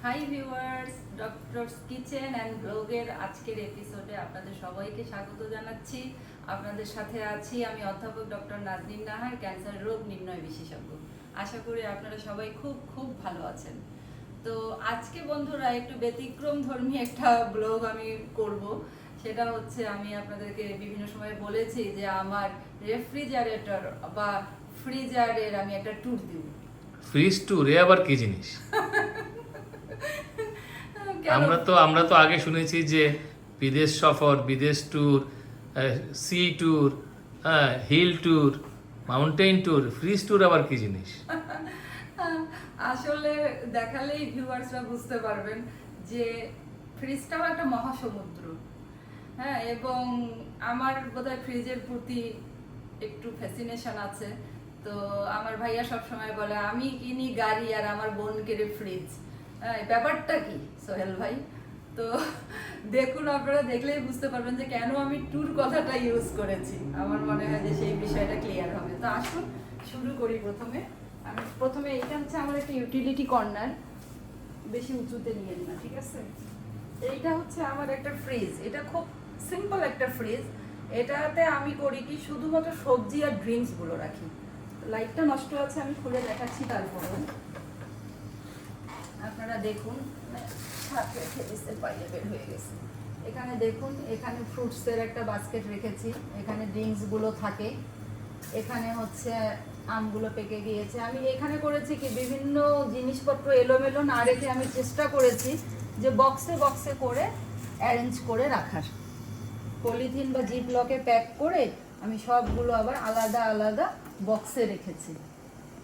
Hi viewers, doctors kitchen and ব্লগের আজকের এপিসোডে আপনাদের সবাইকে স্বাগত জানাচ্ছি। আপনাদের সাথে আছি আমি অধ্যাপক ডক্টর নাজনীন নাহার, ক্যান্সার রোগ নির্ণয় বিশেষজ্ঞ। আশা করি আপনারা সবাই খুব খুব ভালো আছেন। তো আজকে বন্ধুরা একটু ব্যতিক্রম ধর্মী একটা ব্লগ আমি করব। সেটা হচ্ছে আমি আপনাদেরকে বিভিন্ন সময় বলেছি যে আমার রেফ্রিজারেটর বা ফ্রিজারের আমি একটা ট্যুর দিব। ফ্রিজ ট্যুর এ আবার কি জিনিস? আমরা তো আগে শুনেছি যে বিদেশ সফর, বিদেশ tour, sea tour, hill tour, mountain tour. Fridge tour আবার কি জিনিস? আসলে দেখালেই ভিউয়ার্সরা বুঝতে পারবেন যে ফ্রিজটাও একটা মহাসমুদ্র। হ্যাঁ, এবং আমার বোধহয় ফ্রিজের প্রতি একটু ফ্যাসিনেশন আছে। তো আমার ভাইয়া সব সময় বলে আমি কিনি গাড়ি আর আমার বোন কেড়ে ফ্রিজ। ব্যাপারটা কি সোহেল ভাই? তো দেখুন, আপনারা দেখলেই বুঝতে পারবেন যে কেন আমি ট্যুর কথাটা ইউজ করেছি। আমার মনে হয় যে সেই বিষয়টা ক্লিয়ার হবে। তো আসুন শুরু করি। প্রথমে এটা হচ্ছে আমার একটা ইউটিলিটি কর্নার, বেশি উঁচুতে নিয়ে না, ঠিক আছে? এইটা হচ্ছে আমার একটা ফ্রিজ। এটা খুব সিম্পল একটা ফ্রিজ। এটাতে আমি করি কি, শুধুমাত্র সবজি আর ড্রিঙ্কস গুলো রাখি। লাইটটা নষ্ট আছে, আমি খুলে দেখাচ্ছি। তারপরে আপনারা দেখুন, বাইরে বের হয়ে গেছে। এখানে দেখুন, এখানে ফ্রুটসের একটা বাস্কেট রেখেছি, এখানে ড্রিঙ্কস গুলো থাকে। এখানে হচ্ছে আমগুলো পেকে গিয়েছে। আমি এখানে করেছি কি, বিভিন্ন জিনিসপত্র এলোমেলো না রেখে আমি চেষ্টা করেছি যে বক্সে বক্সে করে অ্যারেঞ্জ করে রাখার। পলিথিন বা জিপ লকে প্যাক করে আমি সবগুলো আবার আলাদা আলাদা বক্সে রেখেছি,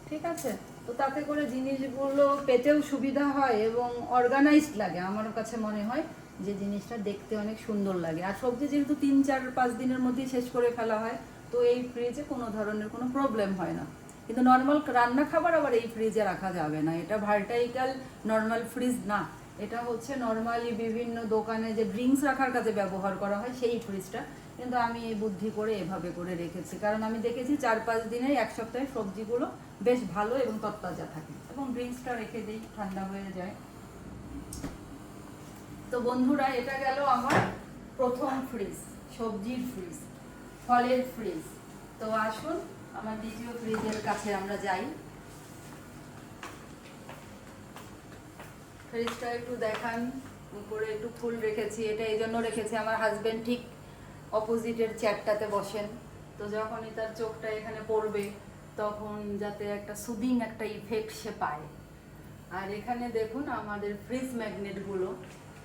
ঠিক আছে? তো তাতে করে জিনিসগুলো পেতেও সুবিধা হয় এবং অর্গানাইজড লাগে। আমার কাছে মনে হয় যে জিনিসটা দেখতে অনেক সুন্দর লাগে। আর সবজি যেহেতু 3-4-5 দিনের মধ্যেই শেষ করে ফেলা হয়, তো এই ফ্রিজে কোনো ধরনের কোনো প্রবলেম হয় না। কিন্তু নর্মাল রান্না খাবার আবার এই ফ্রিজে রাখা যাবে না। এটা ভার্টাইকাল নর্মাল ফ্রিজ না, এটা হচ্ছে নর্মালি বিভিন্ন দোকানে যে ড্রিঙ্কস রাখার কাজে ব্যবহার করা হয় সেই ফ্রিজটা। কিন্তু আমি এই বুদ্ধি করে এভাবে করে রেখেছি, কারণ আমি দেখেছি 4-5 দিনে, এক সপ্তাহে সবজিগুলো বেশ ভালো এবং তরতাজা থাকে, এবং ড্রিঙ্কসটা রেখে দিই, ঠান্ডা হয়ে যায়। তো বন্ধুরা, এটা গেল আমার প্রথম ফ্রিজ, সবজির ফ্রিজ, ফলের ফ্রিজ। তো আসুন আমার দ্বিতীয় ফ্রিজের কাছে আমরা যাই। ফ্রিজটা একটু দেখান, উপরে একটু ফুল রেখেছি। এটা এই জন্য রেখেছি, আমার হাজবেন্ড ঠিক অপোজিটের চেয়ারটাতে বসেন, তো যখনই তার চোখটা এখানে পড়বে তখন যাতে একটা সুদিং একটা ইফেক্ট সে পায়। আর এখানে দেখুন আমাদের ফ্রিজ ম্যাগনেটগুলো।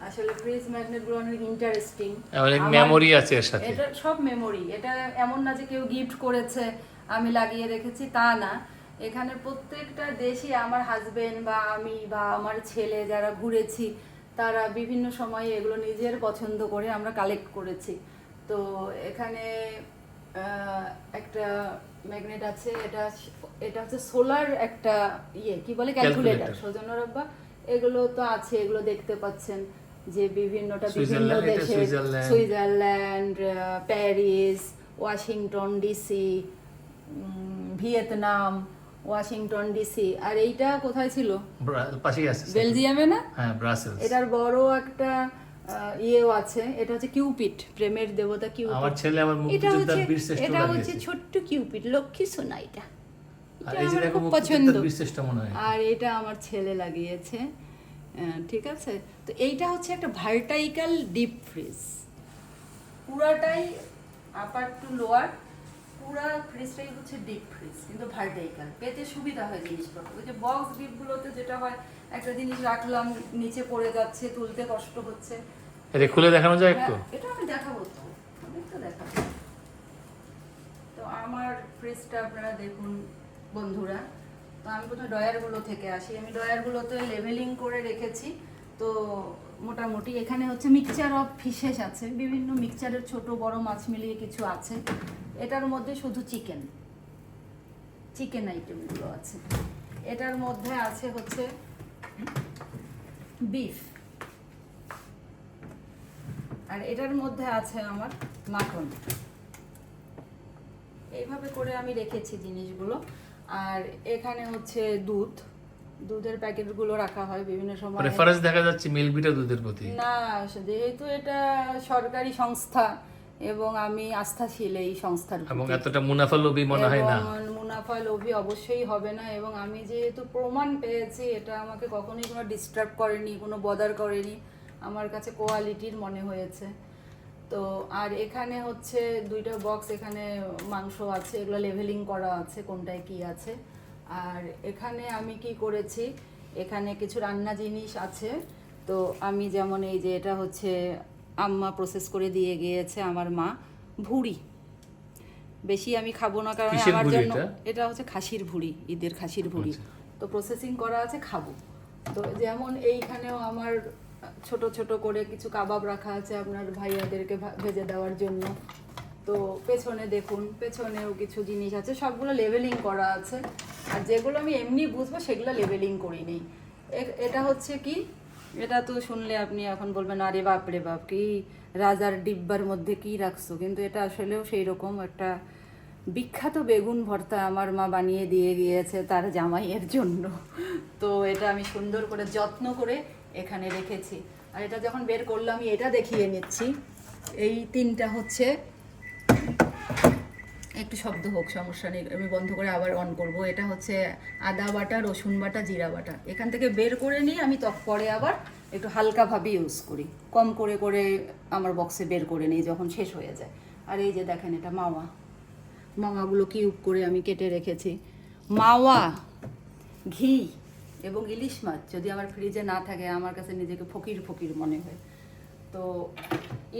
আসলে ফ্রিজ ম্যাগনেটগুলো অনেক ইন্টারেস্টিং, অনেক মেমোরি আছে এর সাথে। এটা সব মেমোরি। এটা এমন না যে কেউ গিফট করেছে আমি লাগিয়ে রেখেছি, তা না। এখানে প্রত্যেকটা দেশে আমার হাজবেন্ড বা আমি বা আমার ছেলে যারা ঘুরেছি, তারা বিভিন্ন সময়ে এগুলো নিজের পছন্দ করে আমরা কালেক্ট করেছি। তো এখানে একটা ম্যাগনেট আছে, এটা হচ্ছে সোলার একটা কি বলে, ক্যালকুলেটর। সৌজন্য রাব্বা এগুলো তো আছে, এগুলো দেখতে পাচ্ছেন যে বিভিন্ন দেশে, Switzerland, Paris, Washington DC, Vietnam, Washington DC. আর এইটা কোথায় ছিল? পাশেই আছে, বেলজিয়ামে না? হ্যাঁ, ব্রাসেলস। এটার বড় একটা ইয়েও আছে। এটা হচ্ছে কিউপিড, প্রেমের দেবতা কিউপিড। আমার ছেলে আমার মুক্তিযোদ্ধার বীরশ্রেষ্ঠ এটা লাগিয়েছে। হচ্ছে ছোট্ট কিউপিড, লক্ষ্মী সোনা। এটা আর এই যে আমার দেখো, খুব পছন্দ। মুক্তিযোদ্ধার বীরশ্রেষ্ঠ মনে হয়। আর এটা আমার ছেলে লাগিয়েছে, ঠিক আছে? তো এইটা হচ্ছে একটা ভার্টাইকাল ডিপ ফ্রিজ, পুরাটাই আপার টু লোয়ার, পুরা ফ্রিজটাই হচ্ছে ডিপ ফ্রিজ, কিন্তু ভার্টাইকাল। পেতে সুবিধা হয় জিনিসপত্র। ওই যে বক্স ডিপগুলোতে যেটা হয়, একটা জিনিস রাখলাম নিচে পড়ে যাচ্ছে, তুলতে কষ্ট হচ্ছে। এটা খুলে দেখানো যায় একটু? এটা আমি দেখাবো, তো আমি তো দেখাবো। তো আমার ফ্রিজটা আপনারা দেখুন বন্ধুরা। তো আমি প্রথমে ড্রয়ারগুলো থেকে আসি। আমি ড্রয়ারগুলোতে লেভেলিং করে রেখেছি। তো মোটামুটি এখানে হচ্ছে মিক্সচার অফ ফিশেস আছে, বিভিন্ন মিক্সচারের ছোট বড় মাছ মিলিয়ে কিছু আছে। এটার মধ্যে শুধু চিকেন আইটেমগুলো আছে। এটার মধ্যে আছে হচ্ছে বিফ, আর এটার মধ্যে আছে আমার মাটন। এইভাবে করে আমি রেখেছি জিনিসগুলো। আর এখানে হচ্ছে দুধ, দুধের প্যাকেটগুলো রাখা হয় বিভিন্ন সময়। রেফারেন্স দেখা যাচ্ছে মিল্কভিটা দুধের প্রতি। না, যেহেতু এটা সরকারি সংস্থা এবং আমি আস্থাশীল এই সংস্থার এবং প্রতি। এতটা মুনাফা লোভী মনে হয় না। এবং মুনাফা লোভী অবশ্যই হবে না, এবং আমি যেহেতু প্রমাণ পেয়েছি এটা আমাকে কখনোই কোনো ডিস্টার্ব করেনি, কোনো বদার করেনি, আমার কাছে কোয়ালিটির মনে হয়েছে। তো আর এখানে হচ্ছে 2টা বক্স, এখানে মাংস আছে, এগুলো লেভেলিং করা আছে কোনটায় কি আছে। আর এখানে আমি কি করেছি, এখানে কিছু রান্না জিনিস আছে। তো আমি যেমন এই যে এটা হচ্ছে আম্মা প্রসেস করে দিয়ে গিয়েছে আমার মা, ভুড়ি। বেশি আমি খাবো না কারণ কিসের আমার ভুড়ি জন্য এটা? এটা হচ্ছে খাসির ভুড়ি, ঈদের খাসির ভুড়ি। আচ্ছা। তো প্রসেসিং করা আছে, খাবো। তো যেমন এইখানেও আমার ছোট ছোট করে কিছু কাবাব রাখা আছে আপনার ভাইয়াদেরকে ভেজে দেওয়ার জন্য। তো পেছনে দেখুন, পেছনেও কিছু জিনিস আছে, সবগুলো লেভেলিং করা আছে। আর যেগুলো আমি এমনি বুঝবো সেগুলো লেভেলিং করিনি। এটা হচ্ছে কি, এটা তো শুনলে আপনি এখন বলবেন আরে বাপ রে বাপ, কি রাজার ডিব্বার মধ্যে কি রাখছো, কিন্তু এটা আসলেও সেই রকম একটা বিখ্যাত বেগুন ভর্তা আমার মা বানিয়ে দিয়ে গিয়েছে তার জামাইয়ের জন্য। তো এটা আমি সুন্দর করে যত্ন করে এখানে রেখেছি। আর এটা যখন বের করলাম আমি এটা দেখিয়ে নিচ্ছি। এই 3টা হচ্ছে, একটু শব্দ হোক সমস্যা নেই, আমি বন্ধ করে আবার অন করব। এটা হচ্ছে আদা বাটা, রসুন বাটা, জিরা বাটা। এখান থেকে বের করে নিয়ে আমি পরে আবার একটু হালকাভাবে ইউজ করি, কম করে করে আমার বক্সে বের করে নিই যখন শেষ হয়ে যায়। আর এই যে দেখেন, এটা মাওয়া, মাওয়াগুলো কিউব করে আমি কেটে রেখেছি। মাওয়া, ঘি এবং ইলিশ মাছ যদি আমার ফ্রিজে না থাকে আমার কাছে নিজেকে ফকির ফকির মনে হয়। তো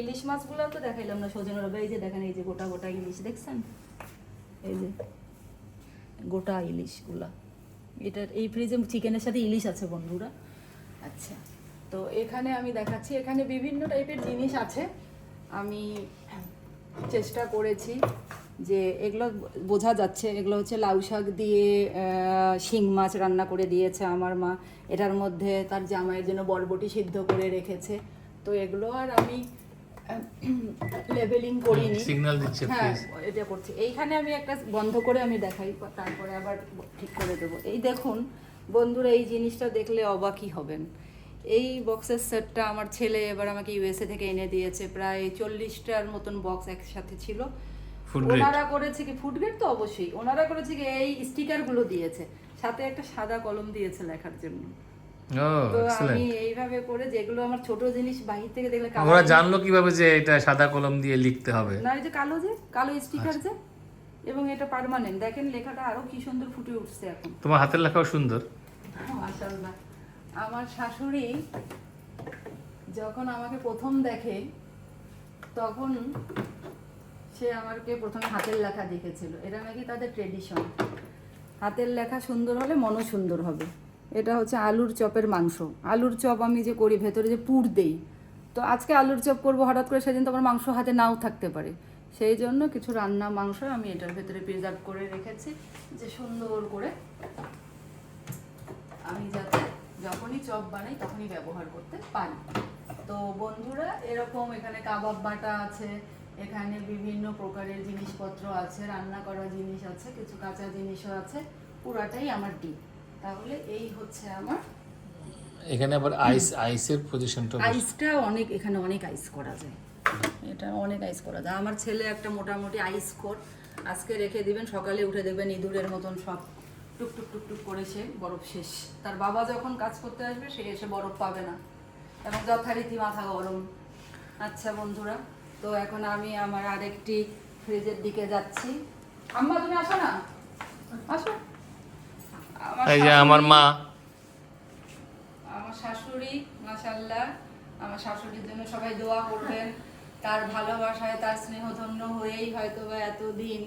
ইলিশ মাছগুলো তো দেখাইলাম না, সজনে রবে। এই যে দেখেন, এই যে গোটা গোটা ইলিশ দেখছেন, এই যে গোটা ইলিশগুলা। এটার এই ফ্রিজে চিকেনের সাথে ইলিশ আছে বন্ধুরা। আচ্ছা, তো এখানে আমি দেখাচ্ছি, এখানে বিভিন্ন টাইপের জিনিস আছে। আমি চেষ্টা করেছি যে এগুলো বোঝা যাচ্ছে, এগুলো হচ্ছে লাউ শাক দিয়ে শিং মাছ রান্না করে দিয়েছে আমার মা। এটার মধ্যে তার জামাইয়ের জন্য বরবটি সিদ্ধ করে রেখেছে। তো এগুলো আর আমি লেভেলিং করিনি, সিগন্যাল দিচ্ছে হ্যাঁ প্লিজ। এটা করছি। এইখানে আমি একটা বন্ধ করে আমি দেখাই, তারপরে আবার ঠিক করে দেবো। এই দেখুন বন্ধুরা, এই জিনিসটা দেখলে অবাকই হবেন। এই বক্সের সেটটা আমার ছেলে এবার আমাকে ইউএসএ থেকে এনে দিয়েছে, প্রায় 40টার মতন বক্স একসাথে ছিল। Food grade. ওনারা করেছে কি, ফুড গ্রেড তো অবশ্যই, ওনারা করেছে কি এই স্টিকারগুলো দিয়েছে, সাথে একটা সাদা কলম দিয়েছে লেখার জন্য। ও তো আমি এক্সেলেন্ট। এইভাবে করে, যেগুলো আমার ছোট জিনিস বাহির থেকে দেখলে ওরা জানলো কিভাবে যে এটা সাদা কলম দিয়ে লিখতে হবে? না, এই যে কালো স্টিকার যে, এবং এটা পার্মানেন্ট। দেখেন লেখাটা আরো কি সুন্দর ফুটে উঠছে এখন। তোমার হাতের লেখাও সুন্দর। মাশাআল্লাহ। আমার শাশুড়ি যখন আমাকে প্রথম দেখে তখন সে আমাকে প্রথমে হাতের লেখা দেখেছিল। এটা নাকি তাদের ট্রেডিশন, হাতের লেখা সুন্দর হলে মনও সুন্দর হবে। এটা হচ্ছে আলুর চপের মাংস। আলুর চপ আমি যে করি, ভেতরে যে পুর দেই, তো আজকে আলুর চপ করবো হঠাৎ করে, সেদিন তো আমার মাংস হাতে নাও থাকতে পারে। সেই জন্য কিছু রান্না মাংস আমি এটার ভেতরে প্রিজার্ভ করে রেখেছি, যে সুন্দর করে আমি যাতে যখনই চপ বানাই তখনই ব্যবহার করতে পারি। তো বন্ধুরা, এরকম এখানে কাবাব বাটা আছে, এখানে বিভিন্ন প্রকারের জিনিসপত্র আছে, রান্না করা জিনিস আছে, কিছু কাঁচা জিনিসও আছে, পুরাটাই আমার ডিপ। তাহলে এই হচ্ছে আমার। এখানে আবার আইসের পজিশনটা আইসটা অনেক, এখানে অনেক আইস করা যায়, এটা অনেক আইস করা যায়। আমার ছেলে একটা মোটামুটি আইস কোর, আজকে রেখে দিবেন, সকালে উঠে দেখবেন ইঁদুরের মতন সব টুকটুক টুকটুক করে সে বরফ শেষ। তার বাবা যখন কাজ করতে আসবে সে এসে বরফ পাবে না, এবং যথারীতি মাথা গরম। আচ্ছা বন্ধুরা, তো এখন আমি আমার আরেকটি ফ্রিজের দিকে যাচ্ছি। আম্মা তুমি আসো না, আসো। এই যে আমার মা, আমার শাশুড়ি, মাশাআল্লাহ, আমার শাশুড়ির জন্য সবাই দোয়া করবেন। তার ভালোবাসায়, তার স্নেহধন্য হয়েই হয়তো বা এতদিন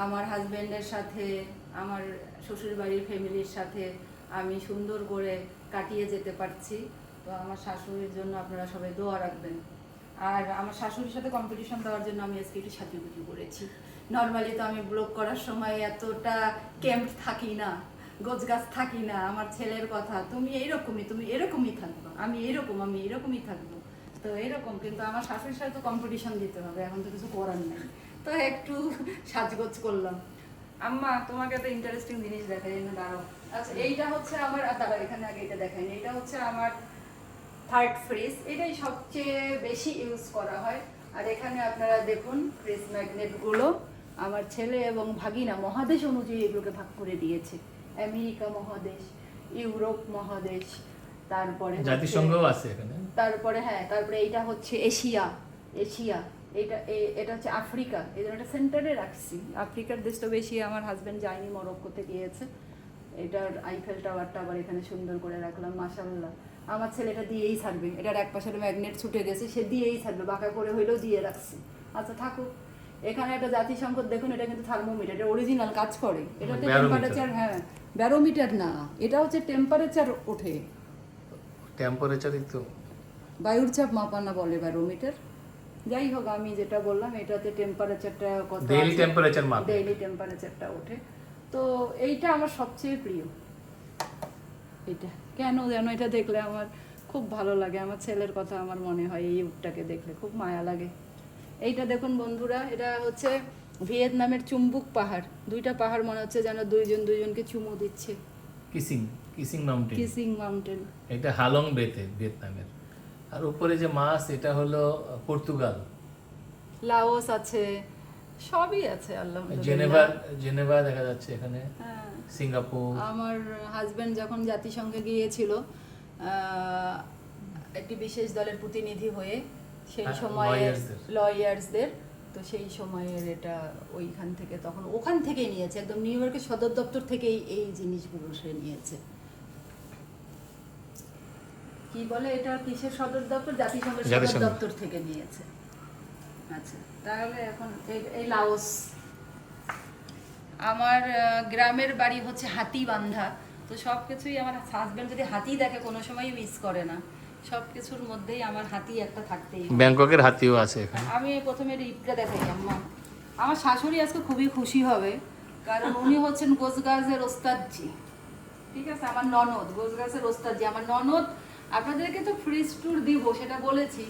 আমার হাজবেন্ডের সাথে, আমার শ্বশুর বাড়ির ফ্যামিলির সাথে আমি সুন্দর করে কাটিয়ে যেতে পারছি। তো আমার শাশুড়ির জন্য আপনারা সবাই দোয়া রাখবেন। আর আমার শাশুড়ির সাথে কম্পিটিশন দেওয়ার জন্য আমি আজকে একটু সাজুগুজু করেছি। নর্মালি তো আমি ব্লগ করার সময় এতটা ক্যাম্প থাকি না, গোছগাছ থাকি না। আমার ছেলের কথা, তুমি এইরকমই, তুমি এরকমই থাকবো, আমি এরকমই থাকবো। তো এরকম, কিন্তু আমার শাশুড়ির সাথে তো কম্পিটিশন দিতে হবে, এখন তো কিছু করার নেই। তো একটু সাজগোজ করলাম। আম্মা তোমাকে একটা ইন্টারেস্টিং জিনিস দেখাই, দাঁড়াও। আচ্ছা এইটা হচ্ছে আমার দাঁড়া এখানে আগে এটা দেখেন, এটা হচ্ছে আমার থার্ড ফ্রিজ, এটাই সবচেয়ে বেশি ইউজ করা হয়। আর এখানে আপনারা দেখুন ফ্রিজ ম্যাগনেটগুলো আমার ছেলে এবং ভাগিনা মহাদেশ অনুযায়ী এগুলোকে ভাগ করে দিয়েছে। আমেরিকা মহাদেশ, ইউরোপ মহাদেশ, তারপরে জাতিসংঘও আছে এখানে। তারপরে হ্যাঁ, তারপরে এইটা হচ্ছে এশিয়া, এটা হচ্ছে আফ্রিকা, এই জন্য এটা সেন্টারে রাখছি। আফ্রিকার দেশটা বেশি আমার হাজবেন্ড যায়নি, মরক্কোতে গিয়েছে। এটার আইফেল টাওয়ারটা আবার এখানে সুন্দর করে রাখলাম, মাশাআল্লাহ। আমার ছেলে এটা দিয়েই ছাড়বে, এটার এক পাশের ম্যাগনেট ছুটে গেছে, সে দিয়েই ছাড়বে, বাঁকা করে হইলেও দিয়ে রাখছি। আচ্ছা থাকুক। এখানে একটা জাতিসংঘ দেখুন, এটা কিন্তু থার্মোমিটার, এটা অরিজিনাল কাজ করে। এটাতে টেম্পারেচার, হ্যাঁ ব্যারোমিটার না, এটা হচ্ছে টেম্পারেচার ওঠে, টেম্পারেচারই তো বায়ুর চাপ মাপানা বলে ব্যারোমিটার। যাই হোক, আমি যেটা বললাম এটাতে টেম্পারেচারটা কত, ডেইলি টেম্পারেচার মাপে, ডেইলি টেম্পারেচারটা ওঠে। তো এইটা আমার সবচেয়ে প্রিয়। এটা কেন যেন এটা দেখলে আমার খুব ভালো লাগে, আমার ছেলের কথা আমার মনে হয়, এই উটটাকে দেখলে খুব মায়া লাগে। এইটা দেখুন বন্ধুরা, এটা হচ্ছে ভিয়েতনামের চুম্বুক পাহাড়, দুইটা পাহাড় মনে হচ্ছে যেন দুইজনকে চুমু দিচ্ছে। কিসিং মাউন্টেন, কিসিং মাউন্টেন, এটা হালং বেতে ভিয়েতনামের। আর উপরে যে মাছ, এটা হলো পর্তুগাল, লাওস আছে, সবই আছে আলহামদুলিল্লাহ। জেনেভা দেখা যাচ্ছে এখানে, হ্যাঁ। সিঙ্গাপুর। আমার হাজবেন্ড যখন জাতিসংঘে গিয়েছিল একটি বিশেষ দলের প্রতিনিধি হয়ে, সেই সময়ে লয়ার্সদের, তো সেই সময়ের এটা ওইখান থেকে, তখন ওখান থেকেই নিয়েছে, একদম নিউ ইয়র্কের সদর দপ্তর থেকেই এই জিনিসগুলো সে নিয়েছে। কি বলে এটা, কিসের সদর দপ্তর? জাতিসংঘের সদর দপ্তর থেকে নিয়েছে। আচ্ছা তাহলে এখন এই লাওস। আমার গ্রামের বাড়ি হচ্ছে হাতিবান্ধা, তো সব কিছুই আমার হাজবেন্ড যদি হাতি দেখে কোনো সময় মিস করে না, সব কিছুর মধ্যেই আমার হাতি একটা থাকতেই। ব্যাংককের হাতিও আছে এখানে। আমি প্রথমে ঈদটা দেখাই আম্মা, আমার শাশুড়ি আজকে খুবই খুশি হবে, কারণ উনি হচ্ছেন গোছগাছের ওস্তাদজি, ঠিক আছে? আমার ননদ গোছগাছের ওস্তাদজি, আমার ননদ। আপনাদেরকে তো ফ্রিজ ট্যুর দিব সেটা বলেছি,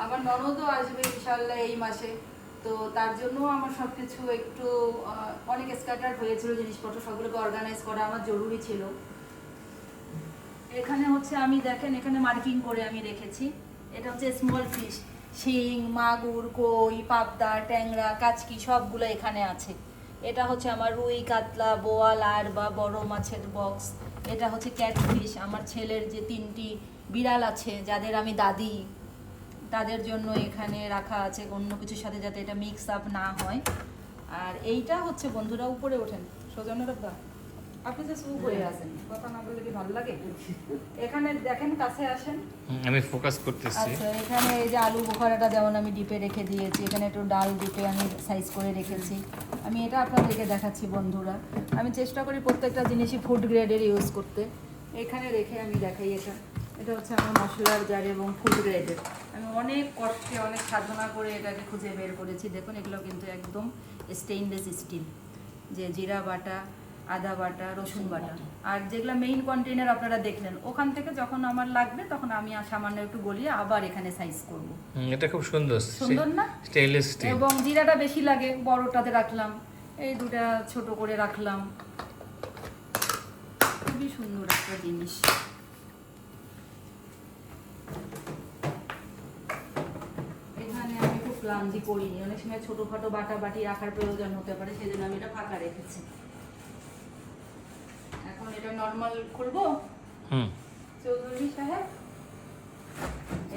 আমার ননদও আসবে ইনশাল্লাহ এই মাসে, তো তার জন্য আমার সব কিছু একটু অনেক স্ক্যাটার হয়েছিল জিনিসপত্র, সবগুলোকে অর্গানাইজ করা আমার জরুরি ছিল। এখানে হচ্ছে আমি দেখেন এখানে মার্কিং করে আমি রেখেছি, এটা হচ্ছে স্মল ফিশ, শিং, মাগুর, কই, পাবদা, ট্যাংরা, কাচকি সবগুলো এখানে আছে। এটা হচ্ছে আমার রুই, কাতলা, বোয়াল আর বা বড় মাছের বক্স। এটা হচ্ছে ক্যাটফিশ, আমার ছেলের যে 3টি বিড়াল আছে যাদের আমি দাদি, তাদের জন্য এখানে রাখা আছে, অন্য কিছুর সাথে যাতে এটা মিক্স আপ না হয়। আর এইটা হচ্ছে বন্ধুরা, উপরে ওঠেন সজনের আব্বা, আপনি যে চুপ হয়ে আছেন, কথা না বললে কি ভালো লাগে? এখানে দেখেন, কাছে আসেন, আমি ফোকাস করতেছি। আচ্ছা এখানে এই যে আলু বোখারাটা যেমন আমি ডিপে রেখে দিয়েছি, এখানে একটু ডাল ডিপে আমি সাইজ করে রেখেছি। আমি এটা আপনাদেরকে দেখাচ্ছি বন্ধুরা, আমি চেষ্টা করি প্রত্যেকটা জিনিসই ফুড গ্রেডের ইউজ করতে। এখানে রেখে আমি দেখাই, এটা হচ্ছে আমার মশলার জার এবং ফুড গ্রেডের। আমি অনেক কষ্টে অনেক সাধনা করে এটাকে খুঁজে বের করেছি। দেখুন এগুলো কিন্তু একদম স্টেইনলেস স্টিল, যে জিরা বাটা, আদা বাটা, রসুন বাটা, আর যেগুলো মেইন কন্টেইনার আপনারা দেখলেন, ওখান থেকে যখন আমার লাগবে তখন আমি সামান্য একটু গলিয়ে আবার এখানে সাইজ করব। এটা খুব সুন্দর, সুন্দর না? Stainless steel. এবং জিরাটা বেশি লাগে, বড়টাতে রাখলাম, এই দুটা ছোট করে রাখলাম। খুবই সুন্দর একটা জিনিস। এখানে আমি খুব ক্লান্তি করিনি, অনেক সময় ছোটখাটো বাটা বাটি রাখার প্রয়োজন হতে পারে, সেই জন্য আমি এটা ফাঁকা রেখেছি। এখন এটা নরমাল খুলবো চৌধুরী সাহেব,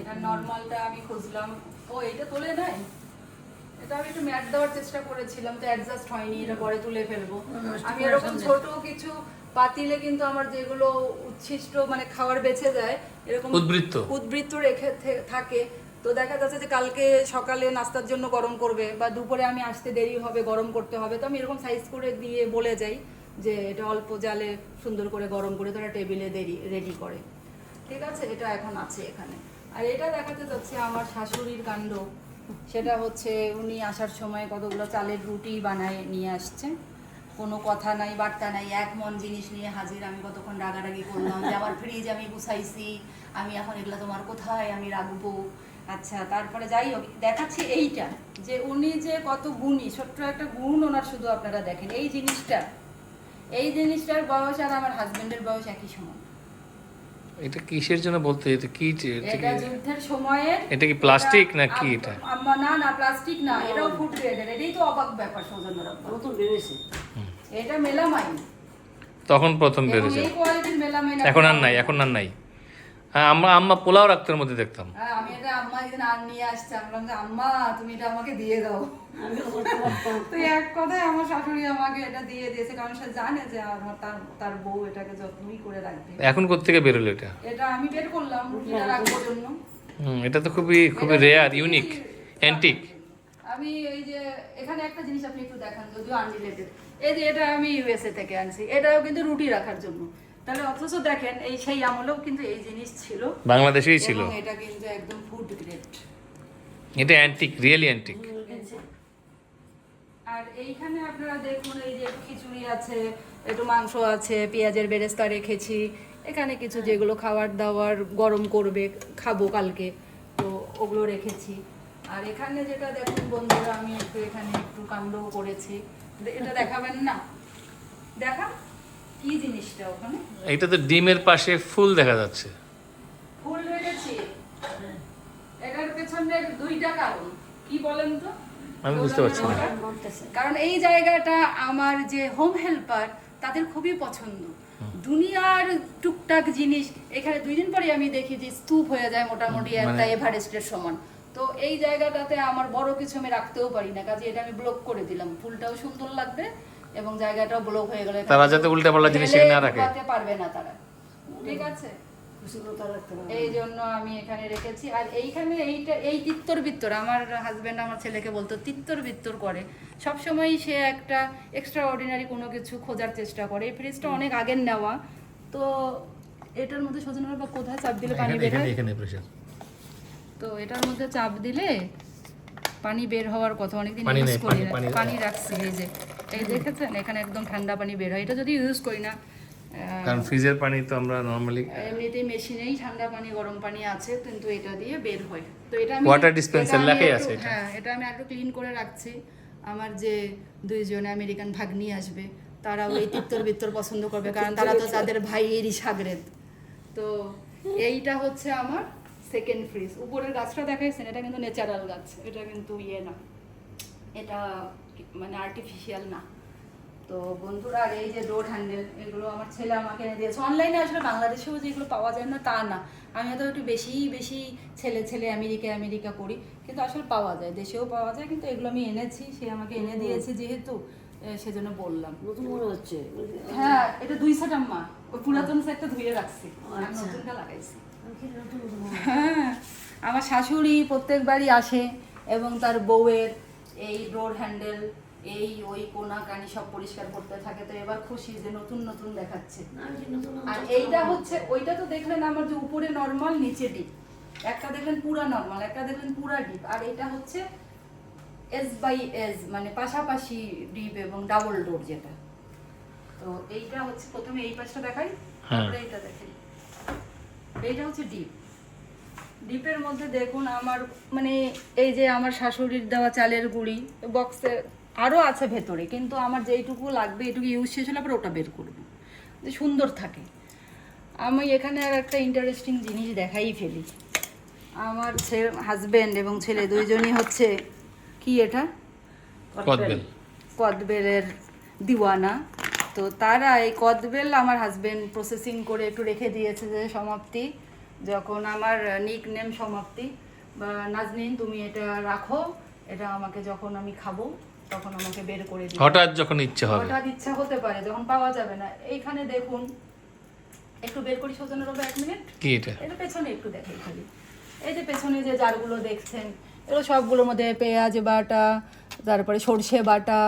এটা নরমালটা আমি খুঁজলাম, ও এটা তোলে নাই, এটা আমি একটু ম্যাট দেওয়ার চেষ্টা করেছিলাম, তো অ্যাডজাস্ট হয়নি, এটা পরে তুলে ফেলবো। আমি এরকম ছোট কিছু পাতিলে কিন্তু আমার যেগুলো উচ্ছিষ্ট মানে খাবার বেঁচে যায়, এরকম উদ্বৃত্ত রেখে থাকে, তো দেখা যাচ্ছে যে কালকে সকালে নাস্তার জন্য গরম করবে বা দুপুরে আমি আসতে দেরি হবে, গরম করতে হবে, তো আমি এরকম সাইজ করে দিয়ে বলে যাই যে এটা অল্প জালে সুন্দর করে গরম করে তারা টেবিলে রেডি করে। ঠিক আছে, এটা এখন আছে এখানে। আর এটা দেখাতে যাচ্ছে আমার শাশুড়ির কাণ্ড, সেটা হচ্ছে উনি আসার সময় কতগুলো চালের রুটি বানায় নিয়ে আসছে, কোনো কথা নাই বার্তা নাই, এক মন জিনিস নিয়ে হাজির। আমি কতক্ষণ রাগারাগি করলাম যে আমার ফ্রিজ আমি গুছাইছি, আমি এখন এগুলো তোমার কোথায় আমি রাখবো। আচ্ছা তারপরে যাই হোক, দেখাচ্ছি এইটা যে উনি যে কত গুণী, ছোট্ট একটা গুণ ওনার, শুধু আপনারা দেখেন এই জিনিসটা, এই জিনিসটার বয়স আর আমার হাজবেন্ডের বয়স একই সময়। এটা কিসের জন্য বলতে, এটা কি, এটা যুদ্ধের সময়ের। এটা কি প্লাস্টিক না কি এটা? না না প্লাস্টিক না, এটাও ফুড গ্রেডের। এটাই তো অবাক ব্যাপার সৌজন্যরা, নতুন বেরিয়েছে এটা মেলামাইন। তখন প্রথম বেরিয়েছে, এই কোয়ালিটির মেলামাইন এখন আর নাই, এখন আর নাই। হ্যাঁ, আম্মা পোলাও রাখতে এর মধ্যে দেখতাম। আমি এটা আম্মা একদিন আর নিয়ে আসছে, আমি বললাম যে আম্মা তুমি এটা আমাকে দিয়ে দাও। তো এক কথায় আমার শাশুড়ি আমাকে এটা দিয়ে দিয়েছে, কারণ সে জানে যে আমার তার বউ এটাকে যত্নই করে রাখবে। এখন কোত্থেকে বেরোলো এটা? এটা আমি বের করলাম রুটিটা রাখবার জন্য। এটা তো খুবই খুবই রেয়ার, ইউনিক, অ্যান্টিক। আমি এই যে এখানে একটা জিনিস আপনি একটু দেখান, যদিও আনরিলেটেড। এই যে এটা আমি ইউএসএ থেকে আনছি, এটাও কিন্তু রুটি রাখার জন্য। তাহলে অথচ দেখেন এই সেই আমলেও কিন্তু এই জিনিস ছিল, বাংলাদেশেই ছিল। এবং এটা কিন্তু একদম ফুড গ্রেড। এটা অ্যান্টিক, রিয়েলি অ্যান্টিক। আর এইখানে আপনারা দেখুন, এই যে একটু খিচুড়ি আছে, একটু মাংস আছে, পেঁয়াজের বেরেস্তা রেখেছি। এখানে কিছু যেগুলো খাবার দাবার গরম করবে, খাবো কালকে, তো ওগুলো রেখেছি। আর এখানে যেটা দেখুন বন্ধুরা, আমি একটু এখানে একটু কাণ্ডও করেছি। এটা দেখাবেন না? দেখা কি জিনিসটা ওখানে? এটা তো ডিমের পাশে ফুল দেখা যাচ্ছে। ফুল রেখেছি। এটার পেছনে দুইটা কারণ, কি বলেন তো? আমি বুঝতে পারছি না। কারণ এই জায়গাটা আমার যে হোম হেল্পার তাদের খুবই পছন্দ। দুনিয়ার টুকটাক জিনিস এখানে 2 দিন পরে আমি দেখি যে স্তূপ হয়ে যায় মোটামুটি একটা এভারেস্টের সমান। তো এই জায়গাটাতে আমার বড় কিছু আমি রাখতেও পারি না, কাজে এটা আমি ব্লক করে দিলাম। ফুলটাও সুন্দর লাগবে এবং জায়গাটাও ব্লক হয়ে গেলে তারা যাতে উল্টাপাল্টা জিনিস এখানে না রাখে, পারবে না তারা। ঠিক আছে, এই জন্য আমি এখানে রেখেছি। আর এইখানে এই তিত্তর বিত্তর, আমার হাজবেন্ড আমার ছেলেকে বলতো তিত্তর বিত্তর করে সবসময়। সে একটা এক্সট্রা অর্ডিনারি কোনো কিছু খোঁজার চেষ্টা করে। এই ফ্রিজটা অনেক আগের নেওয়া, তো এটার মধ্যে সজনের বা কোথায় চাপ দিলে পানি বের হয়, এখানে প্রেসার, তো এটার মধ্যে চাপ দিলে পানি বের হওয়ার কথা। অনেকদিন পানি ইউজ নেই, করি না, পানি পানি রাখছি এই যে, এই দেখেছেন এখানে একদম ঠান্ডা পানি বের হয়। এটা যদি ইউজ করি না, কারণ ফ্রিজের পানি তো আমরা নরমালি এমনিতেই মেশিনেই ঠান্ডা পানি গরম পানি আছে, কিন্তু এটা দিয়ে বের হয়। তো এটা আমি ওয়াটার ডিসপেন্সার লেখাই আছে এটা। হ্যাঁ, এটা আমি একটু ক্লিন করে রাখছি। আমার যে 2 জন আমেরিকান ভাগ্নি আসবে, তারা ওই তিত্তর বিত্তর পছন্দ করবে, কারণ তারা তো তাদের ভাইয়েরই সাগরেদ। তো এইটা হচ্ছে আমার সেকেন্ড ফ্রিজ। উপরের গাছটা দেখাইছেন, এটা কিন্তু ন্যাচারাল গাছ, এটা কিন্তু ইয়ে না, এটা মানে আর্টিফিশিয়াল না। তো বন্ধুরা, আর এই যে ডোর হ্যান্ডেল, এগুলো আমার ছেলে আমাকে এনে দিয়েছে। অনলাইনে আসলে বাংলাদেশেও যেগুলো পাওয়া যায় না তা না, আমি হয়তো একটু বেশি ছেলে আমেরিকা করি, কিন্তু আসলে পাওয়া যায়, দেশেও পাওয়া যায়। কিন্তু এগুলো আমি এনেছি, সে আমাকে এনে দিয়েছে যেহেতু, সেজন্য বললাম। নতুন মনে হচ্ছে। হ্যাঁ, এটা 2 সেট আম্মা, ওই পুরাতন সেটটা ধুয়ে রাখছি, আর নতুনটা লাগাইছি। হ্যাঁ, আমার শাশুড়ি প্রত্যেকবারই আসে এবং তার বউয়ের এই ডোর হ্যান্ডেল, এই ওই কোনা কানি সব পরিষ্কার করতে থাকে। তো এবার খুশি যে নতুন নতুন দেখাচ্ছে। আর এইটা হচ্ছে, ওইটা তো দেখলেন আমার যে উপরে নরমাল, নিচে ডিপ, একটা দেখলেন পুরা নরমাল, একটা দেখলেন পুরা ডিপ। আর এটা হচ্ছে S/S, মানে পাশাপাশি ডিপ এবং ডাবল ডোর যেটা। তো এইটা হচ্ছে, প্রথমে এই পাশটা দেখাই, তারপরে এইটা দেখাই। এইটা হচ্ছে ডিপ। ডিপের মধ্যে দেখুন আমার মানে এই যে আমার শাশুড়ির দেওয়া চালের গুঁড়ি বক্সে আরও আছে ভেতরে, কিন্তু আমার যেইটুকু লাগবে এইটুকু ইউজ শেষ হলে আবার ওটা বের করবো, যে সুন্দর থাকে। আমি এখানে আর একটা ইন্টারেস্টিং জিনিস দেখাই ফেলি। আমার হাজবেন্ড এবং ছেলে 2 জনই হচ্ছে কি এটা কদবেলের দিওয়ানা। তো তারা এই কদবেল আমার হাজবেন্ড প্রসেসিং করে একটু রেখে দিয়েছে, যে সমাপ্তি যখন আমার নিক নেম সমাপ্তি বা নাজনীন, তুমি এটা রাখো, এটা আমাকে যখন আমি খাবো তখন আমাকে বের করে দিও। হঠাৎ যখন ইচ্ছা হবে, হঠাৎ ইচ্ছা হতে পারে, যখন পাওয়া যাবে না। এইখানে দেখুন, একটু বের করি সজনের ওপর 1 মিনিট। কি এটা? এটা পেছনে একটু দেখাই খালি। এই যে পেছনে যে জারগুলো দেখছেন, এগুলো সবগুলোর মধ্যে পেঁয়াজ বাটা, তারপরে সর্ষে বাটা,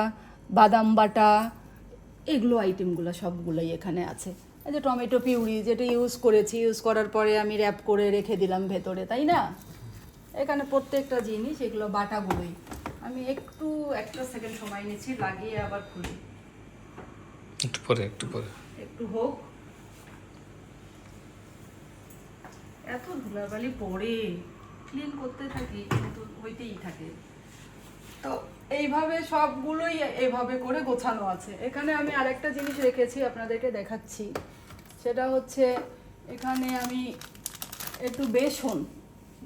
বাদাম বাটা, এগুলো আইটেমগুলো সবগুলোই এখানে আছে। এই যে টমেটো পিউরি যেটা ইউজ করেছি, ইউজ করার পরে আমি র্যাপ করে রেখে দিলাম ভেতরে, তাই না? এখানে প্রত্যেকটা জিনিস এগুলো বাটাগুলোই। আমি একটু 1 সেকেন্ড সময় নিচ্ছি, লাগিয়ে আবার খুলি, একটু পরে একটু হোক। এত ধুলাবালি পড়ে, ক্লিন করতে থাকি কিন্তু হইতেই থাকে। তো এইভাবে সবগুলোই এইভাবে করে গোছানো আছে। এখানে আমি আরেকটা জিনিস রেখেছি আপনাদেরকে দেখাচ্ছি, সেটা হচ্ছে এখানে আমি একটু বেসন,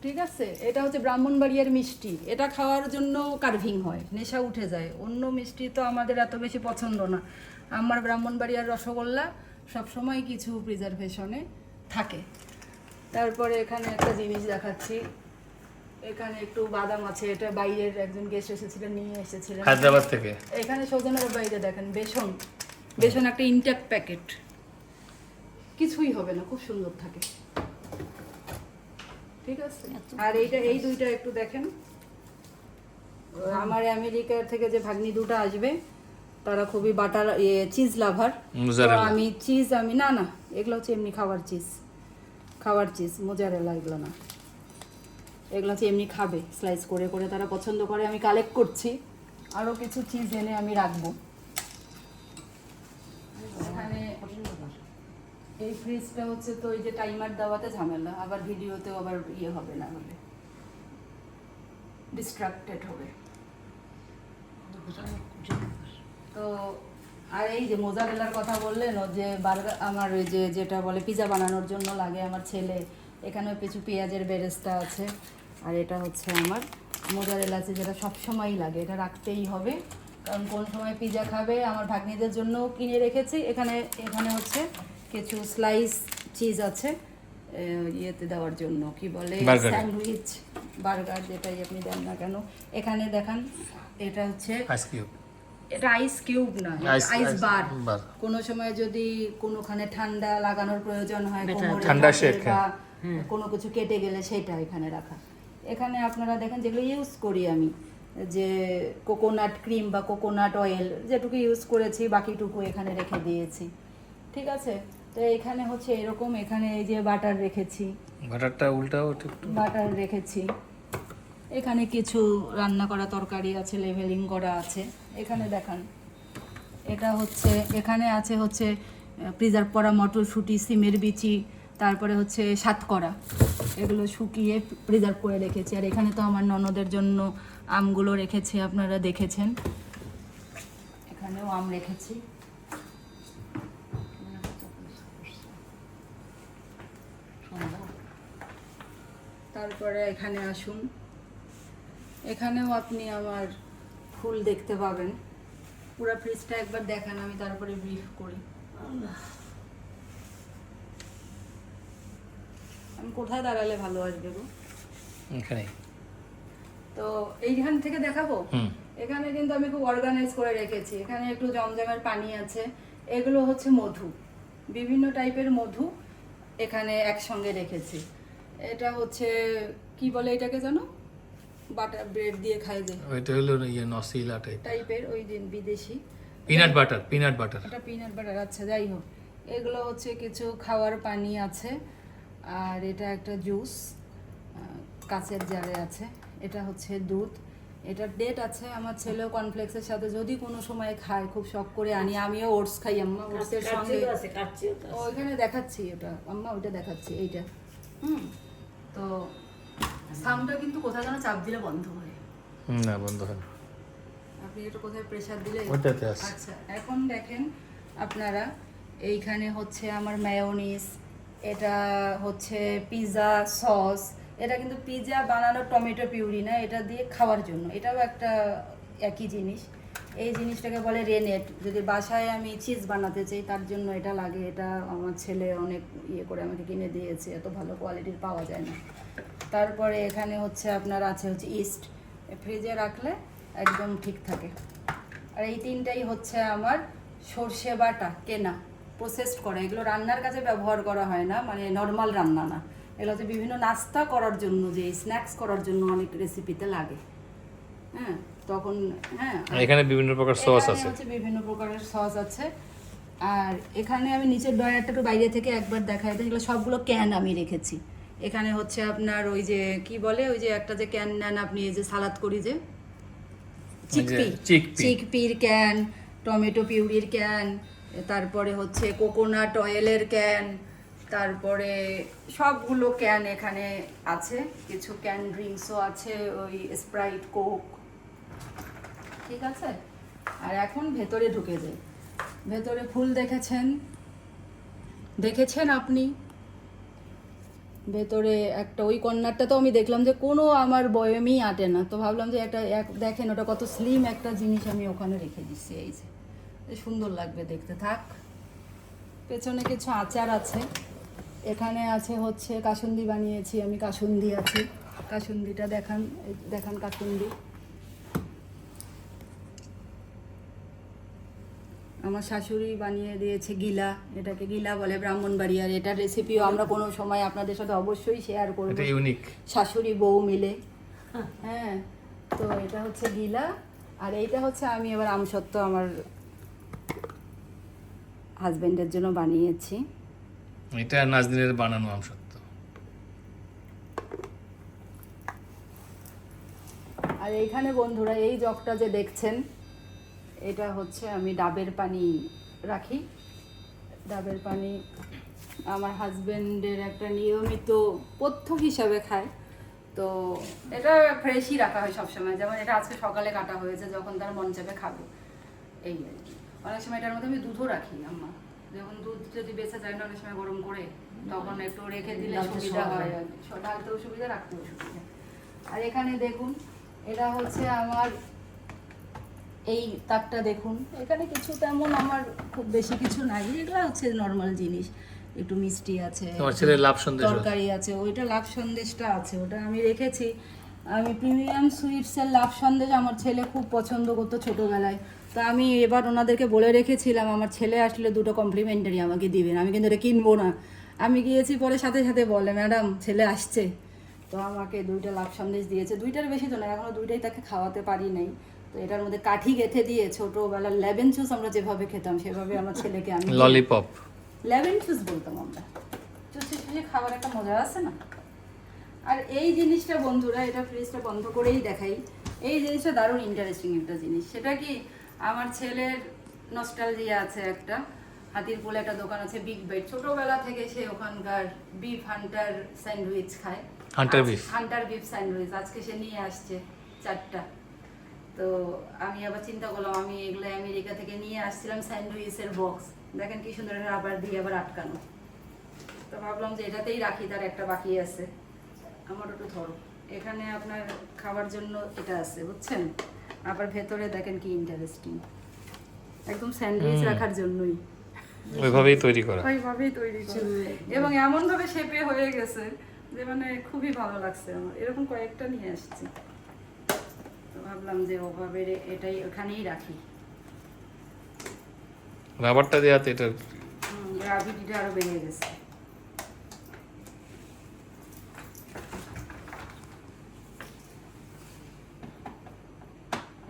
ঠিক আছে, এটা হচ্ছে ব্রাহ্মণবাড়িয়ার মিষ্টি, এটা খাওয়ার জন্য কার্ভিং হয়, নেশা উঠে যায়। অন্য মিষ্টি তো আমাদের এত বেশি পছন্দ না, আমার ব্রাহ্মণবাড়িয়ার রসগোল্লা সবসময় কিছু প্রিজারভেশনে থাকে। তারপরে এখানে একটা জিনিস দেখাচ্ছি, এখানে একটু বাদাম আছে, এটা বাইরের একজন গেস্ট এসেছিলেন, নিয়ে এসেছিলেন হায়দ্রাবাদ থেকে। এখানে সৌজনের বাইরে দেখেন বেসন, বেসন একটা ইনট্যাক্ট প্যাকেট, কিছুই হবে না, খুব সুন্দর থাকে, ঠিক আছে। আর এইটা, এই দুইটা একটু দেখেন, আমার আমেরিকার থেকে যে ভাগ্নি দুটো আসবে তারা খুবই বাটার চিজ লাভার, আমি চিজ আমি না না এগুলো হচ্ছে এমনি খাবার চিজ, মোজারেলা এগুলো না, এগুলো হচ্ছে এমনি খাবে স্লাইস করে করে, তারা পছন্দ করে। আমি কালেক্ট করছি, আরও কিছু চিজ এনে আমি রাখবো এখানে। এই ফ্রিজটা হচ্ছে তো এই যে টাইমার দেওয়াতে ঝামেলা, আবার ভিডিওতেও আবার ইয়ে হবে না, হলে ডিস্ট্রাক্টেড হবে। তো আর এই যে মোজারেলার কথা বললেন, ও যে বার্গার, আমার ওই যে যেটা বলে পিজা বানানোর জন্য লাগে আমার ছেলে, এখানেও কিছু পেঁয়াজের বেরেস্তা আছে, আর এটা হচ্ছে আমার মোজারেলা আছে, যেটা সবসময়ই লাগে, এটা রাখতেই হবে, কারণ কোন সময় পিজা খাবে। আমার ভাগ্নিদের জন্য কিনে রেখেছি। এখানে এখানে হচ্ছে কিছু স্লাইস চিজ আছে ইয়েতে দেওয়ার জন্য, কি বলে স্যান্ডউইচ, বার্গার, যেটাই আপনি দেন না কেন। এখানে দেখান, এটা হচ্ছে আইস কিউব, এটা আইস কিউব না, আইস বার। কোনো সময় যদি কোনোখানে ঠান্ডা লাগানোর প্রয়োজন হয়, ঠান্ডা শেক বা কোনো কিছু কেটে গেলে সেটা এখানে রাখা। এখানে আপনারা দেখেন যেগুলো ইউজ করি আমি, যে কোকোনাট ক্রিম বা কোকোনাট অয়েল, যেটুকু ইউজ করেছি বাকিটুকু এখানে রেখে দিয়েছি, ঠিক আছে। তো এখানে হচ্ছে এরকম, এখানে এই যে বাটার রেখেছি, বাটারটা উল্টাও, বাটার রেখেছি। এখানে কিছু রান্না করা তরকারি আছে, লেভেলিং করা আছে। এখানে দেখান, এটা হচ্ছে এখানে আছে হচ্ছে প্রিজার্ভ করা মটরশুঁটি, সিমের বিচি, তারপরে হচ্ছে সাতকরা, এগুলো শুকিয়ে প্রিজার্ভ করে রেখেছি। আর এখানে তো আমার ননদের জন্য আমগুলো রেখেছি, আপনারা দেখেছেন, এখানেও আম রেখেছি। তারপরে এখানে আসুন, এখানেও আপনি আমার ফুল দেখতে পাবেন। পুরো ফ্রিজটা একবার দেখান, আমি তারপরে ব্রিফ করি। আমি কোথায় দাঁড়ালে ভালো আসবে গো? এখানে তো এইখান থেকে দেখাবো। এখানে কিন্তু আমি খুব অর্গানাইজ করে রেখেছি। এখানে একটু জমজমের পানি আছে, এগুলো হচ্ছে মধু, বিভিন্ন টাইপের মধু এখানে একসঙ্গে রেখেছি। এটা হচ্ছে কি বলে এটাকে জানো, বাটার ব্রেড দিয়ে খায় যে, ওইটা হলো ইয়ে নসিলা টাইপের, ওই দিন বিদেশি পিনাট বাটার, এটা পিনাট বাটার। আচ্ছা, যাই হোক, এগুলো হচ্ছে কিছু খাওয়ার পানি আছে, আর এটা একটা জুস কাচের জারে আছে, এটা হচ্ছে দুধ, এটা ডেট আছে। আমার ছেলেও কর্নফ্লেক্সের সাথে যদি কোনো সময় খায়, খুব শখ করে আনি, আমিও ওটস খাই আম্মা, ওটসের সঙ্গে ওইখানে দেখাচ্ছি, ওটা আম্মা ওইটা দেখাচ্ছি, এইটা তো সাউন্ডটা কিন্তু কোথায় যেন চাপ দিলে বন্ধ হয় না, বন্ধ হয় না, আপনি এটা কোথায় প্রেসার দিলে। ওটাতে আছে। আচ্ছা, এখন দেখেন আপনারা, এইখানে হচ্ছে আমার মায়োনিজ, এটা হচ্ছে পিৎজা সস, এটা কিন্তু পিৎজা বানানোর টমেটো পিউরি না, এটা দিয়ে খাওয়ার জন্য, এটাও একটা একই জিনিস। এই জিনিসটাকে বলে রেনেট, যদি বাসায় আমি চিজ বানাতে চাই তার জন্য এটা লাগে। এটা আমার ছেলে অনেক ইয়ে করে আমাকে কিনে দিয়েছে, এত ভালো কোয়ালিটির পাওয়া যায় না। তারপরে এখানে হচ্ছে আপনার আছে হচ্ছে ইস্ট, ফ্রিজে রাখলে একদম ঠিক থাকে। আর এই তিনটাই হচ্ছে আমার সর্ষে বাটা কেনা, প্রসেসড করা, এগুলো রান্নার কাজে ব্যবহার করা হয় না, মানে নর্মাল রান্না না, এগুলো হচ্ছে বিভিন্ন নাস্তা করার জন্য, যে স্ন্যাক্স করার জন্য অনেক রেসিপিতে লাগে। হ্যাঁ, তখন এখানে বিভিন্ন প্রকার সস আছে, বিভিন্ন প্রকারের সস আছে। আর এখানে আমি নিচের ড্রয়ারটা একটু বাইরে থেকে একবার দেখাই, এগুলো সবগুলো ক্যান আমি রেখেছি। এখানে হচ্ছে আপনার ওই যে কি বলে, ওই যে একটা যে ক্যান নেন আপনি, এই যে সালাদ করি যে চিকপির ক্যান, টমেটো পিউরির ক্যান, তারপরে হচ্ছে কোকোনাট অয়েলের ক্যান, তারপরে সবগুলো ক্যান এখানে আছে। কিছু ক্যান ড্রিঙ্কসও আছে, ওই স্প্রাইট, কোক, ঠিক আছে। আর এখন ভেতরে ঢুকে যাই। ভেতরে ফুল দেখেছেন আপনি? ভেতরে একটা ওই কর্নারটা তো আমি দেখলাম যে কোনো আমার বয়মই আটে না, তো ভাবলাম যে দেখেন ওটা কত স্লিম একটা জিনিস আমি ওখানে রেখে দিচ্ছি। এই যে সুন্দর লাগবে দেখতে। থাক। পেছনে কিছু আচার আছে। এখানে আছে হচ্ছে কাসুন্দি বানিয়েছি আমি, কাসুন্দি আছে। কাসুন্দিটা দেখান কাসুন্দি। আমার শাশুড়ি বানিয়ে দিয়েছে গিলা, এটাকে গিলা বলে ব্রাহ্মণবাড়িয়ার। এটার রেসিপিও আমরা কোনো সময় আপনাদের সাথে অবশ্যই শেয়ার করব, এটা ইউনিক। শাশুড়ি বউ মিলে। হ্যাঁ, তো এটা হচ্ছে গিলা। আর এইটা হচ্ছে আমি এবার আমসত্ত্ব আমার হাজবেন্ডের জন্য বানিয়েছি। এটা নাজনীনের বানানো আমসত্ত্ব। আর এইখানে বন্ধুরা এই জগটা যে দেখছেন, এটা হচ্ছে আমি ডাবের পানি রাখি। ডাবের পানি আমার হাজবেন্ডের একটা নিয়মিত পথ্য হিসাবে খায়, তো এটা ফ্রেশই রাখা হয় সবসময়। যেমন এটা আজকে সকালে কাটা হয়েছে, যখন তার মন চাপে খাবে এই আর কি। অনেক সময় এটার মধ্যে আমি দুধও রাখি আম্মা, যখন দুধ যদি বেঁচে যায় না অনেক সময় গরম করে, তখন একটু রেখে দিলে সুবিধা হয় আর কি, ঢালতেও সুবিধা, রাখতেও সুবিধা। আর এখানে দেখুন, এটা হচ্ছে আমার এই তাকটা দেখুন। এখানে কিছু তেমন আমার খুব বেশি কিছু নাই, এগুলো হচ্ছে নর্মাল জিনিস। একটু মিষ্টি আছে, তোমার ছেলের লাভ সন্দেশ তরকারি আছে, ওইটা লাভ সন্দেশটা আছে, ওটা আমি রেখেছি। আমি প্রিমিয়াম সুইটসের লাভ সন্দেশ আমার ছেলে খুব পছন্দ করতো ছোটোবেলায়, তো আমি এবার ওনাদেরকে বলে রেখেছিলাম আমার ছেলে আসলে দুটো কমপ্লিমেন্টারি আমাকে দিবেন, আমি কিন্তু এটা কিনবো না। আমি গিয়েছি পরে সাথে সাথে বলে, ম্যাডাম ছেলে আসছে, তো আমাকে 2টা লাভ সন্দেশ দিয়েছে। 2টার বেশি তো না, এখনও 2টাই তাকে খাওয়াতে পারি নাই। তো এটার মধ্যে কাঠি গেঁথে দিয়ে ছোটোবেলার লেবেন চুস আমরা যেভাবে খেতাম সেভাবে আমার ছেলেকে আমি ললিপপ, লেবেন চুস বলতাম আমরা। চুষে চুষে খাবার একটা মজা আছে না। আর এই জিনিসটা বন্ধুরা, এটা ফ্রিজটা বন্ধ করেই দেখাই। এই জিনিসটা দারুণ ইন্টারেস্টিং একটা জিনিস। সেটা কি, আমার ছেলের নস্টালজিয়া আছে একটা। হাতিরপুলে একটা দোকান আছে বিগ বাইট, ছোটবেলা থেকে সে ওখানকার বিফ হান্টার স্যান্ডউইচ খায়। হান্টার বিফ স্যান্ডউইচ আজকে সে নিয়ে আসছে 4টা। তো আমি আবার চিন্তা করলাম, আমি এগুলো আমেরিকা থেকে নিয়ে আসছিলাম স্যান্ডউইচের বক্স, দেখেন কি সুন্দর রাবার দিয়ে আবার আটকানো। তো ভাবলাম যে এটাতেই রাখি, তার একটা বাকি আছে। আমার একটু ধরো, এখানে আপনার খাবার জন্য এটা আছে বুঝছেন। আবার ভেতরে দেখেন কি ইন্টারেস্টিং, একদম স্যান্ডউইচ রাখার জন্যই ওইভাবেই তৈরি করা। এবং এমন ভাবে শেপে হয়ে গেছে যে মানে খুবই ভালো লাগছে আমার। এরকম কয়েকটা নিয়ে আসছি, তো ভাবলাম যে ওভাবে এটাই ওখানেই রাখি। রাবারটা দেওয়াতে এটা গ্রাভিটিটা আরো বেড়ে গেছে।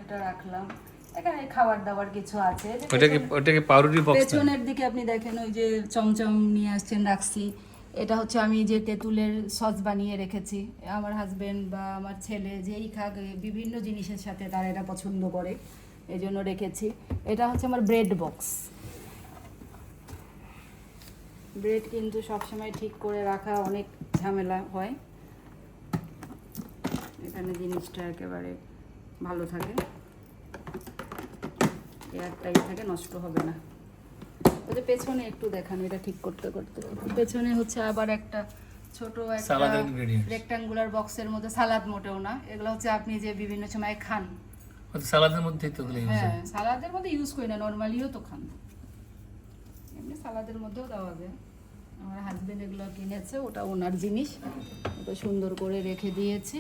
এটা রাখলাম। এখানে খাবার দাবার কিছু আছে। ওটা কি পাউরুটি বক্স? পেছনের দিকে আপনি দেখেন ওই যে চমচম নিয়ে আসছেন, রাখছি। এটা হচ্ছে আমি যে তেঁতুলের সস বানিয়ে রেখেছি। আমার হাজবেন্ড বা আমার ছেলে যেই খাক বিভিন্ন জিনিসের সাথে তারা এটা পছন্দ করে, এই জন্য রেখেছি। এটা হচ্ছে আমার ব্রেড বক্স। ব্রেড কিন্তু সবসময় ঠিক করে রাখা অনেক ঝামেলা হয়, এখানে জিনিসটা একেবারে ভালো থাকে, এয়ারটাইট থাকে, নষ্ট হবে না। ওই যে পেছনে একটু দেখান, এটা ঠিক করতে করতে পেছনে হচ্ছে আবার একটা ছোট একটা রেক্ট্যাঙ্গুলার বক্সের মধ্যে সালাদ, মোটেও না, এগুলো হচ্ছে আপনি যে বিভিন্ন সময় খান সালাদের মধ্যে তো। হ্যাঁ, সালাদের মধ্যে ইউজ করি না, নর্মালিও তো খান, এমনি সালাদের মধ্যেও দেওয়া যায়। আমার হাজবেন্ড এগুলো কিনেছে, ওটা ওনার জিনিস, ওটা সুন্দর করে রেখে দিয়েছি।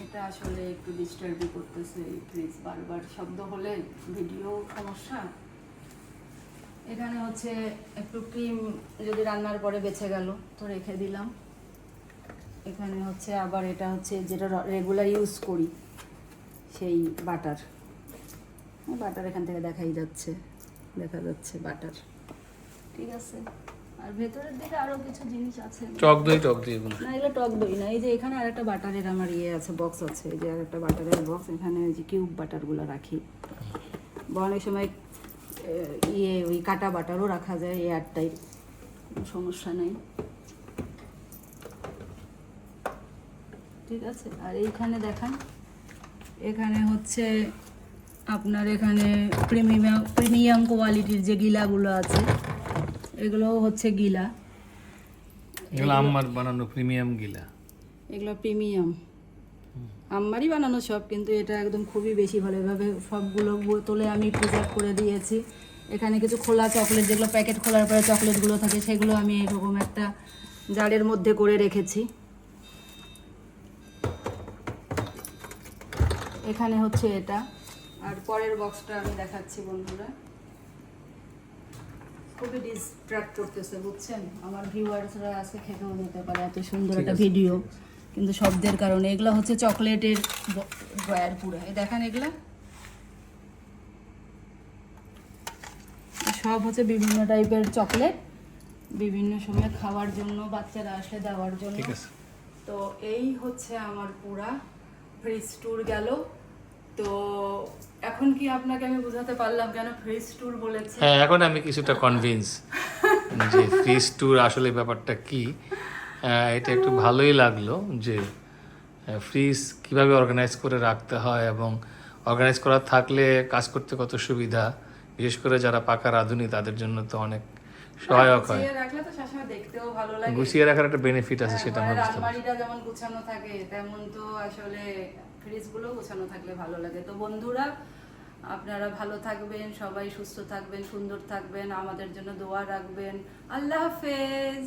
এটা আসলে একটু ডিস্টার্বই করতেছে এই ফ্রিজ, বারবার শব্দ হলে ভিডিও সমস্যা। এখানে হচ্ছে একটু ক্রিম যদি রান্নার পরে বেঁচে গেল তো রেখে দিলাম। এখানে হচ্ছে আবার এটা হচ্ছে যেটা রেগুলার ইউজ করি সেই বাটার। বাটার এখান থেকে দেখা যাচ্ছে বাটার, ঠিক আছে। আর ভেতরের দিকে আরো কিছু জিনিস আছে, টক দই না এগুলো টক দই না। এই যে এখানে আরেকটা বাটারের আমার আছে, বক্স আছে, এই যে আরেকটা বাটারের বক্স, এখানে ওই যে কিউব বাটারগুলো রাখি। বা অনেক সময় ওই কাটা বাটারও রাখা যায়, এয়ারটাইট, সমস্যা নেই, ঠিক আছে। আর এইখানে দেখান এখানে হচ্ছে আপনার এখানে প্রিমিয়াম কোয়ালিটির যে গিলাগুলো আছে এগুলো হচ্ছে গিলা, এগুলো আমার বানানো প্রিমিয়াম গিলা। এগুলো প্রিমিয়াম আমারই বানানো সব, কিন্তু এটা একদম খুবই বেশি ভালো। এভাবে সবগুলো বোতলে আমি প্রিজার্ভ করে দিয়েছি। এখানে কিছু খোলা চকলেট, যেগুলো প্যাকেট খোলার পরে চকলেটগুলো থাকে, সেগুলো আমি এরকম একটা জারের মধ্যে করে রেখেছি। এখানে হচ্ছে এটা, আর পরের বক্সটা আমি দেখাচ্ছি বন্ধুরা। খুবই ডিস্ট্রাক্ট করতেছে বুঝছেন, আমার ভিউয়ার্সরা আছে খেতেও নিতে পারে এত সুন্দর একটা ভিডিও, কিন্তু শব্দের কারণে। এগুলো হচ্ছে চকলেটের ড্রয়ার পুরো, এই দেখেন এগুলা সব হচ্ছে বিভিন্ন টাইপের চকলেট, বিভিন্ন সময় খাওয়ার জন্য, বাচ্চারা আসলে দেওয়ার জন্য। ঠিক আছে। তো এই হচ্ছে আমার পুরা ফ্রিজ ট্যুর গেল। তো এখন কি আপনাকে আমি বোঝাতে পারলাম কেন ফ্রিজ ট্যুর বলেছি? হ্যাঁ, এখন আমি কিছুটা কনভিন্স যে ফ্রিজ ট্যুর আসলে ব্যাপারটা কি। এটা একটু ভালোই লাগলো যে ফ্রিজ কিভাবে অর্গানাইজ করে রাখতে হয়, এবং অর্গানাইজ করা থাকলে কাজ করতে কত সুবিধা, বিশেষ করে যারা পাকা রাঁধুনি তাদের জন্য তো অনেক সহায়ক হয়। গুছিয়ে রাখলে তো সবসময় দেখতেও ভালো লাগে। গুছিয়ে রাখার একটা বেনিফিট আছে, সেটা আমরা ঘরের বুঝতে পারি। আলমারিটা যেমন গুছানো থাকে তেমন তো আসলে ফ্রিজগুলো গুছানো থাকলে ভালো লাগে। তো বন্ধুরা, আপনারা ভালো থাকবেন, সবাই সুস্থ থাকবেন, সুন্দর থাকবেন, আমাদের জন্য দোয়া রাখবেন। আল্লাহ হাফেজ।